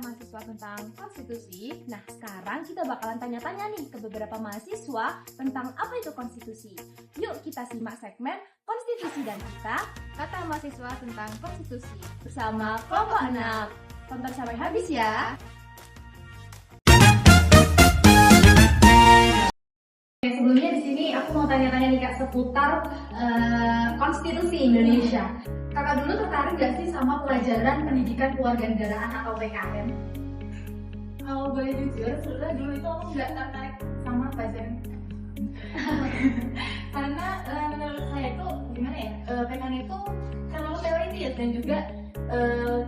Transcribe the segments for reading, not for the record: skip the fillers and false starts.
mahasiswa tentang konstitusi. Nah, sekarang kita bakalan tanya-tanya nih ke beberapa mahasiswa tentang apa itu konstitusi. Yuk kita simak segmen Konstitusi dan Kita, kata mahasiswa tentang konstitusi bersama kelompok 6. Tonton sampai habis ya. Sebelumnya di sini aku mau tanya-tanya nih Kak seputar konstitusi Indonesia. Kakak dulu tertarik gak sih sama pelajaran pendidikan kewarganegaraan atau PKN? Kalau boleh jujur, sebenarnya dulu itu aku nggak tertarik sama pelajaran karena menurut saya itu gimana ya, PKN itu terlalu teoritis dan juga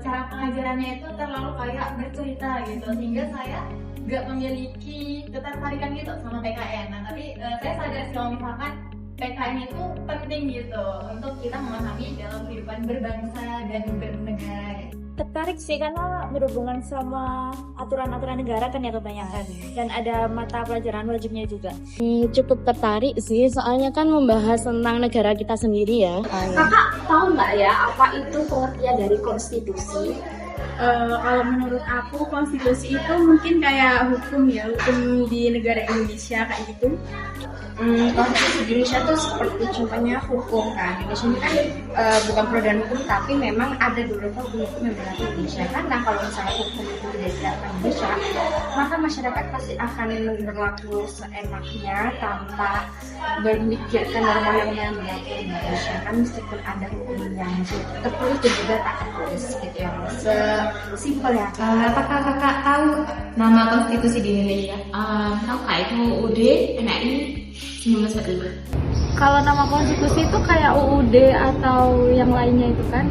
cara pengajarannya itu terlalu kayak bercerita gitu, sehingga saya nggak memiliki ketertarikan gitu sama PKN. Nah tapi saya sadar sih kalau misalkan PKN itu penting gitu untuk kita memahami dalam kehidupan berbangsa dan bernegara. Tertarik sih karena berhubungan sama aturan-aturan negara kan ya kebanyakan, dan ada mata pelajaran wajibnya juga. Cukup tertarik sih, soalnya kan membahas tentang negara kita sendiri ya. Kakak tahu nggak ya apa itu pengertian dari konstitusi? Kalau menurut aku konstitusi itu mungkin kayak hukum ya, hukum di negara Indonesia kayak gitu. Konstitusi di Indonesia tuh seperti contohnya hukum kan. Indonesia ini kan bukan produk hukum, tapi memang ada beberapa hukum yang berlaku di Indonesia kan. Nah kalau misalnya hukum itu tidak diterapkan di Indonesia, maka masyarakat pasti akan berlaku seenaknya tanpa memikirkan norma-norma yang berlaku di Indonesia kan, meskipun ada hukum yang tertulis dan juga tak tertulis gitu ya. Sesimpel ya. Apakah kakak tahu nama konstitusi di Indonesia? Tahu kak, itu UUD NRI 1945. Kalau nama konstitusi itu kayak UUD atau yang lainnya itu kan?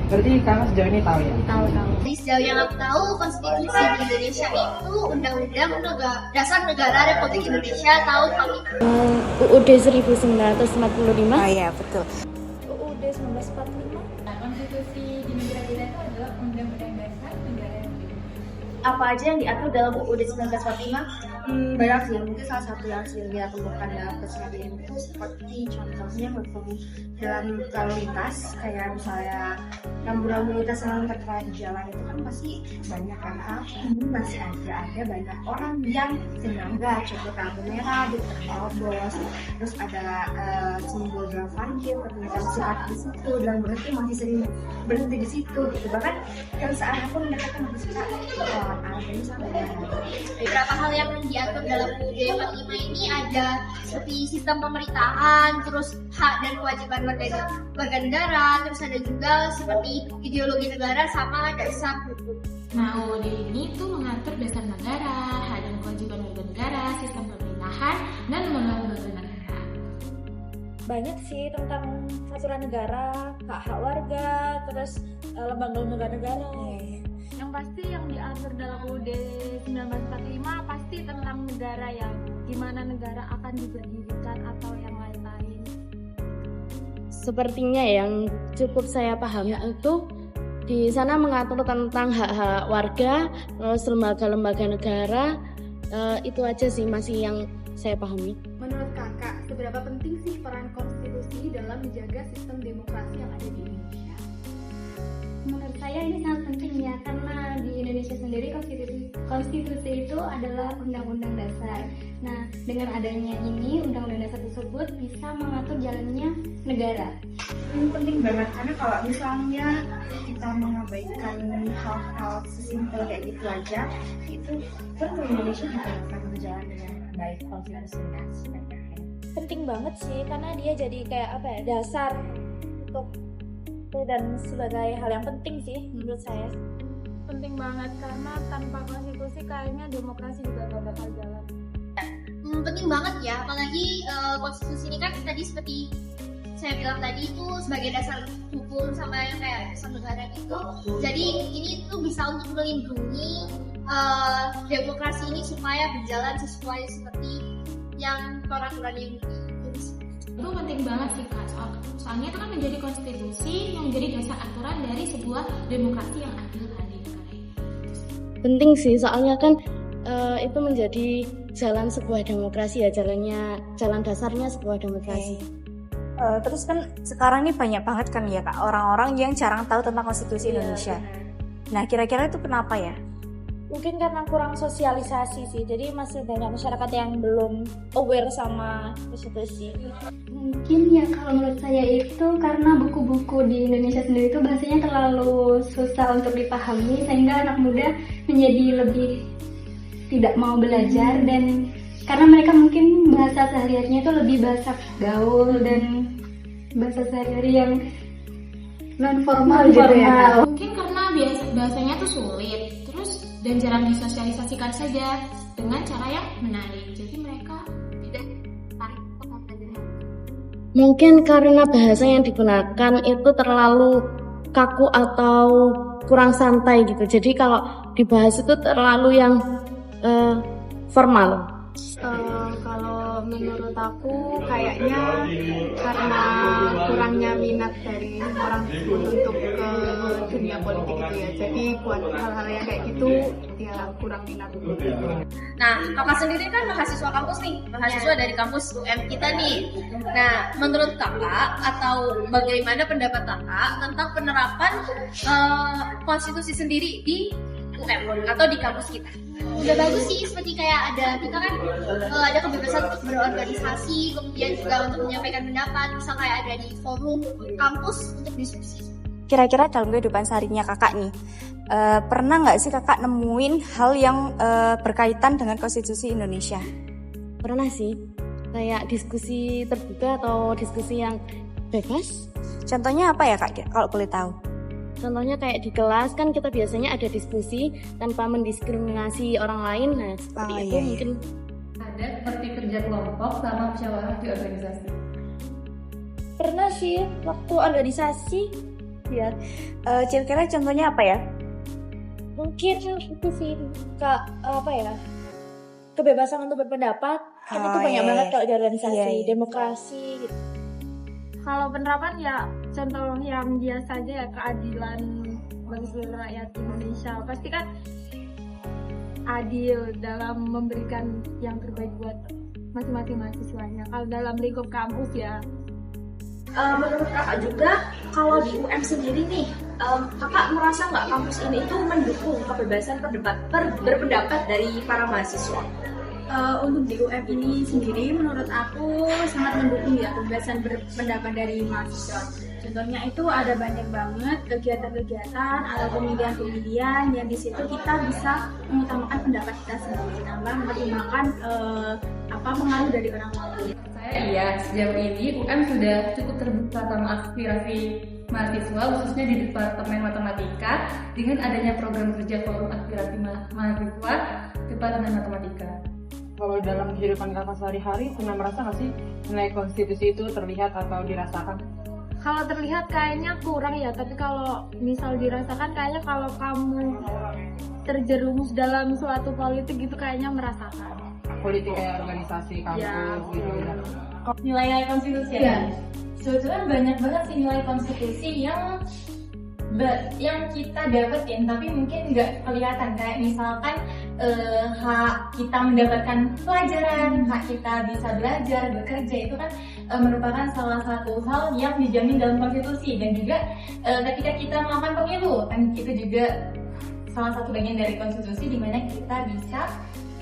Berarti kamu sejauh ini tahu ya? Tahu. Jadi sejauh yang aku tahu, konstitusi di Indonesia itu Undang-Undang Dasar Negara Republik Indonesia tahun 45. UUD 1945. Oh iya betul. UUD 1945. Nah, konstitusi di negara kita itu adalah Undang-Undang Dasar Negara Republik Indonesia. Apa aja yang diatur dalam UUD 1945? Banyak sih, mungkin salah satu yang sering dia temukan dalam keseharian itu seperti contohnya hukum dalam lalu lintas, kayak misalnya rambu-rambu lintas yang tertera di jalan itu kan pasti banyak kan, ini masih ada banyak orang yang senangga cukup lampu merah diterobos, terus ada simbol jalan parkir, ternyata silat di situ dan berarti masih sering berhenti di situ gitu. Bahkan yang searah pun mereka kan masih suka ada sampai Beberapa hal yang diatur dalam UUD 45 ini ada seperti sistem pemerintahan, terus hak dan kewajiban warga negara, terus ada juga seperti ideologi negara sama dasar hukum. Nah, UUD ini tuh mengatur dasar negara, hak dan kewajiban warga negara, sistem pemerintahan, dan lembaga-lembaga negara. Banyak sih tentang aturan negara, hak-hak warga, terus lembaga-lembaga negara. Yang pasti yang diatur dalam UUD 1945 pasti tentang negara, yang gimana negara akan diberdirikan atau yang lain-lain. Sepertinya yang cukup saya pahami itu di sana mengatur tentang hak-hak warga, terus lembaga-lembaga negara. Itu aja sih masih yang saya pahami. Menurut kakak, seberapa penting sih peran konstitusi dalam menjaga sistem demokrasi yang ada di Indonesia? Menurut saya ini sangat penting ya, karena di Indonesia sendiri konstitusi itu adalah undang-undang dasar. Nah, dengan adanya ini undang-undang dasar tersebut bisa mengatur jalannya negara. Ini penting banget karena kalau misalnya kita mengabaikan hal-hal sesimpel kayak gitu aja, itu tentu Indonesia juga akan berjalan dengan baik konstitusinya. Penting banget sih karena dia jadi kayak apa ya, dasar untuk dan sebagai hal yang penting sih menurut saya. Penting banget karena tanpa konstitusi kayaknya demokrasi juga gak bakal jalan. Penting banget ya, apalagi konstitusi ini kan tadi seperti saya bilang tadi itu sebagai dasar hukum sama yang kayak dasar negara gitu. Jadi ini tuh bisa untuk melindungi demokrasi ini supaya berjalan sesuai seperti yang peraturan yang ditulis. Itu penting banget sih kak, soalnya itu kan menjadi konstitusi yang menjadi dasar aturan dari sebuah demokrasi yang adil kan di negara ini. Penting sih, soalnya kan itu menjadi jalan sebuah demokrasi ya, jalan dasarnya sebuah demokrasi. Terus kan sekarang ini banyak banget kan ya kak orang-orang yang jarang tahu tentang konstitusi Indonesia. Nah kira-kira itu kenapa ya? Mungkin karena kurang sosialisasi sih, jadi masih banyak masyarakat yang belum aware sama konstitusi. Mungkin ya kalau menurut saya itu karena buku-buku di Indonesia sendiri itu bahasanya terlalu susah untuk dipahami sehingga anak muda menjadi lebih tidak mau belajar, dan karena mereka mungkin bahasa sehari-harinya itu lebih bahasa gaul dan bahasa sehari-hari yang non formal gitu ya. Mungkin karena bahasanya tuh sulit, terus dan jarang disosialisasikan saja dengan cara yang menarik. Jadi mereka tidak tarik untuk mempelajari. Mungkin karena bahasa yang digunakan itu terlalu kaku atau kurang santai gitu. Jadi kalau dibahas itu terlalu yang formal. Kalau menurut aku kayaknya karena kurangnya minat dari orang untuk ke dunia politik gitu ya. Jadi buat hal-hal yang kayak gitu ya kurang minat. Nah, kakak sendiri kan mahasiswa kampus nih, mahasiswa dari kampus UM kita nih. Nah, menurut kakak atau bagaimana pendapat kakak tentang penerapan konstitusi sendiri di UM atau di kampus kita? Udah bagus sih, seperti kayak kita kan ada kebebasan untuk berorganisasi, kemudian juga untuk menyampaikan pendapat, bisa kayak ada di forum kampus untuk diskusi. Kira-kira dalam kehidupan seharinya kakak nih, pernah nggak sih kakak nemuin hal yang berkaitan dengan konstitusi Indonesia? Pernah sih, kayak diskusi terbuka atau diskusi yang bebas. Contohnya apa ya kak, kalau boleh tahu? Contohnya kayak di kelas kan kita biasanya ada diskusi tanpa mendiskriminasi orang lain. Nah seperti itu mungkin ada seperti kerja kelompok sama musyawarah di organisasi. Pernah sih waktu organisasi ya. Kira-kira contohnya apa ya? Mungkin itu sih kebebasan untuk berpendapat kan itu banyak banget kalau di organisasi demokrasi gitu. Kalau penerapan ya contoh yang biasa aja ya, keadilan bagi seluruh rakyat Indonesia. Pasti kan adil dalam memberikan yang terbaik buat masing-masing mahasiswanya. Kalau dalam lingkup kampus ya. Menurut kakak juga, kalau di UM sendiri nih, kakak merasa nggak kampus ini itu mendukung kebebasan berpendapat dari para mahasiswa? Untuk di UM ini sendiri menurut aku sangat mendukung ya kebebasan berpendapat dari mahasiswa. Contohnya itu ada banyak banget kegiatan-kegiatan atau pemilihan-pemilihan yang di situ kita bisa mengutamakan pendapat kita sendiri tanpa mempertimbangkan pengaruh dari orang lain. Iya, sejauh ini UM sudah cukup terbuka sama aspirasi mahasiswa, khususnya di Departemen Matematika, dengan adanya program kerja forum aspirasi mahasiswa Departemen Matematika. Kalau dalam kehidupan kakak sehari-hari, pernah merasa nggak sih nilai konstitusi itu terlihat atau dirasakan? Kalau terlihat kayaknya kurang ya, tapi kalau misal dirasakan kayaknya kalau kamu terjerumus dalam suatu politik gitu kayaknya merasakan. Politik kayak organisasi kampus gitu ya. Nilai konstitusi ya. Sebetulnya banyak banget sih nilai konstitusi yang kita dapetin tapi mungkin nggak kelihatan, kayak misalkan hak kita mendapatkan pelajaran, hak kita bisa belajar, bekerja, itu kan merupakan salah satu hal yang dijamin dalam konstitusi. Dan juga ketika kita melakukan pemilu kan itu juga salah satu bagian dari konstitusi di mana kita bisa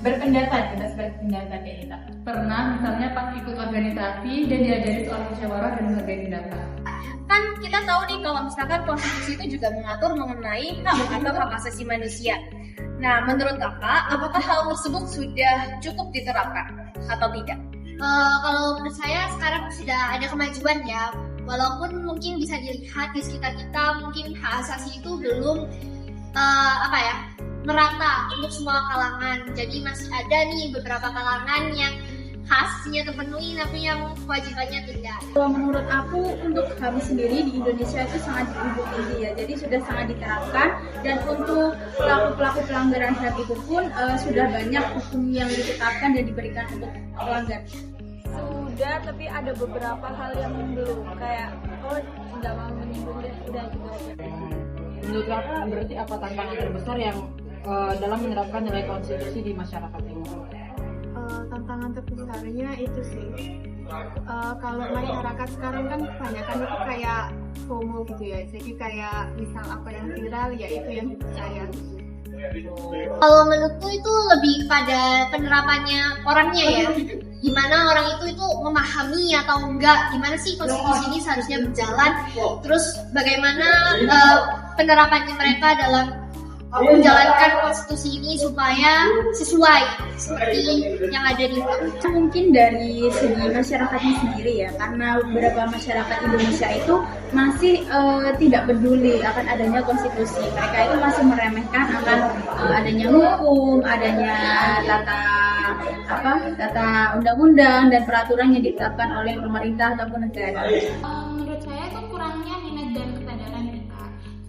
berpendapat, bebas berpendapat ya kita. Pernah misalnya pas ikut organisasi dan diajari soal musyawarah dan menghargai pendapat. Kan kita tahu nih kalau misalkan konstitusi itu juga mengatur mengenai hak asasi manusia. Nah, menurut kakak, apakah hal tersebut sudah cukup diterapkan atau tidak? Kalau menurut saya sekarang sudah ada kemajuan ya. Walaupun mungkin bisa dilihat di sekitar kita, mungkin hak asasi itu belum merata untuk semua kalangan. Jadi masih ada nih beberapa kalangan yang khasnya terpenuhi tapi yang kewajibannya tidak. Kalau menurut aku untuk HAM sendiri di Indonesia itu sangat dijunjung tinggi ya, jadi sudah sangat diterapkan, dan untuk pelaku-pelaku pelanggaran HAM itu pun sudah banyak hukum yang ditetapkan dan diberikan untuk pelanggar. Sudah, tapi ada beberapa hal yang belum, kayak nggak mau menyinggung deh, udah gitu aja. Menurut kakak berarti apa tantangan terbesar yang dalam menerapkan nilai konstitusi di masyarakat ini? Tantangan terbesarnya itu sih kalau masyarakat sekarang kan kebanyakan itu kayak FOMO gitu ya, jadi kayak misal apa yang viral ya itu yang dipercaya. Kalau menurutku itu lebih pada penerapannya orangnya ya. Gimana orang itu memahami atau enggak, gimana sih konstitusi ini seharusnya berjalan, terus bagaimana penerapannya mereka dalam menjalankan konstitusi ini supaya sesuai seperti yang ada di undang-undang. Mungkin dari segi masyarakatnya sendiri ya, karena beberapa masyarakat Indonesia itu masih tidak peduli akan adanya konstitusi. Mereka itu masih meremehkan akan adanya hukum, adanya tata undang-undang dan peraturan yang ditetapkan oleh pemerintah ataupun negara. Menurut saya itu kurangnya minat dan kesadaran kita.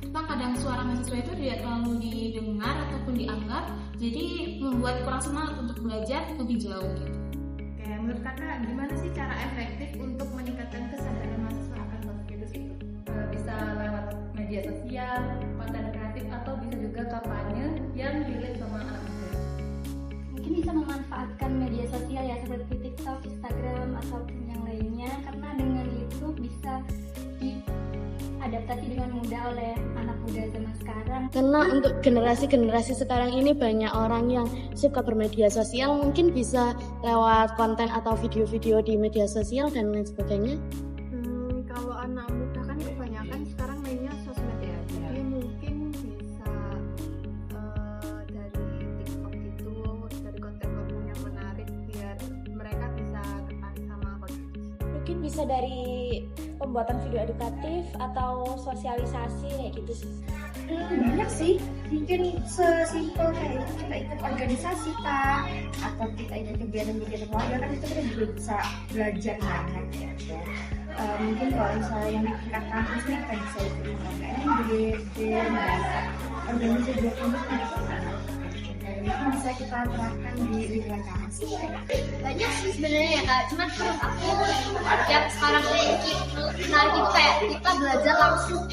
Kita kadang suara mahasiswa itu tidak terlalu didengar ataupun dianggap, jadi membuat kurang semangat untuk belajar lebih jauh gitu. Oke, menurut kakak gimana sih cara efektif untuk meningkatkan kesadaran mahasiswa akan konstitusi itu? Bisa lewat media sosial, konten kreatif, atau bisa juga kampanye yang relate sama anak muda. Mungkin bisa memanfaatkan media sosial ya seperti TikTok, Instagram, ataupun yang lainnya, karena dengan itu bisa diadaptasi dengan mudah oleh anak muda zaman sekarang. Karena untuk generasi sekarang ini banyak orang yang suka bermedia sosial, mungkin bisa lewat konten atau video-video di media sosial dan lain sebagainya. Kalau anak muda kan kebanyakan sekarang mainnya sosmed ya, jadi mungkin bisa dari TikTok itu, dari konten-konten yang menarik biar mereka bisa tertarik sama konstitusi. Mungkin bisa dari pembuatan video edukatif atau sosialisasi kayak gitu sih. Banyak sih, mungkin sesimpel kayak kita ikut organisasi Kak, atau kita ikut kegiatan-kegiatan warga, kan itu kita juga bisa belajar banget ya. Mungkin kalau misalnya yang di tingkat kampus nih kita bisa ikut KMD, dan organisasi juga kampus itu bisa kita terapkan di lingkungan kampus. Banyak sih sebenarnya ya Kak, cuman menurut aku yang sekarang menarik itu kayak kita belajar langsung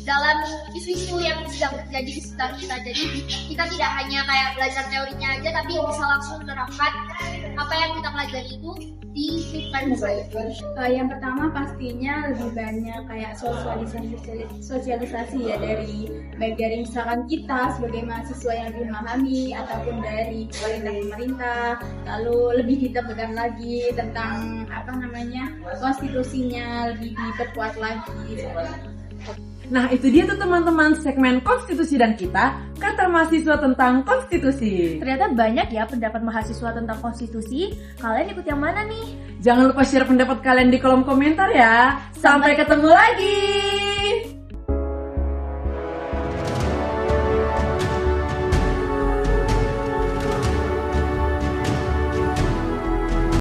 dalam isu-isu yang sedang terjadi di sekitar kita. Jadi kita tidak hanya kayak belajar teorinya aja, tapi bisa langsung menerapkan apa yang kita pelajari itu di kehidupan saya. Yang pertama pastinya lebih banyak kayak sosialisasi ya, baik dari misalkan kita sebagai mahasiswa yang lebih memahami ataupun dari pemerintah, lalu lebih ditekankan lagi tentang konstitusinya lebih diperkuat lagi. Nah, itu dia tuh teman-teman segmen konstitusi dan kita, kata mahasiswa tentang konstitusi. Ternyata banyak ya pendapat mahasiswa tentang konstitusi. Kalian ikut yang mana nih? Jangan lupa share pendapat kalian di kolom komentar ya. Sampai ketemu lagi.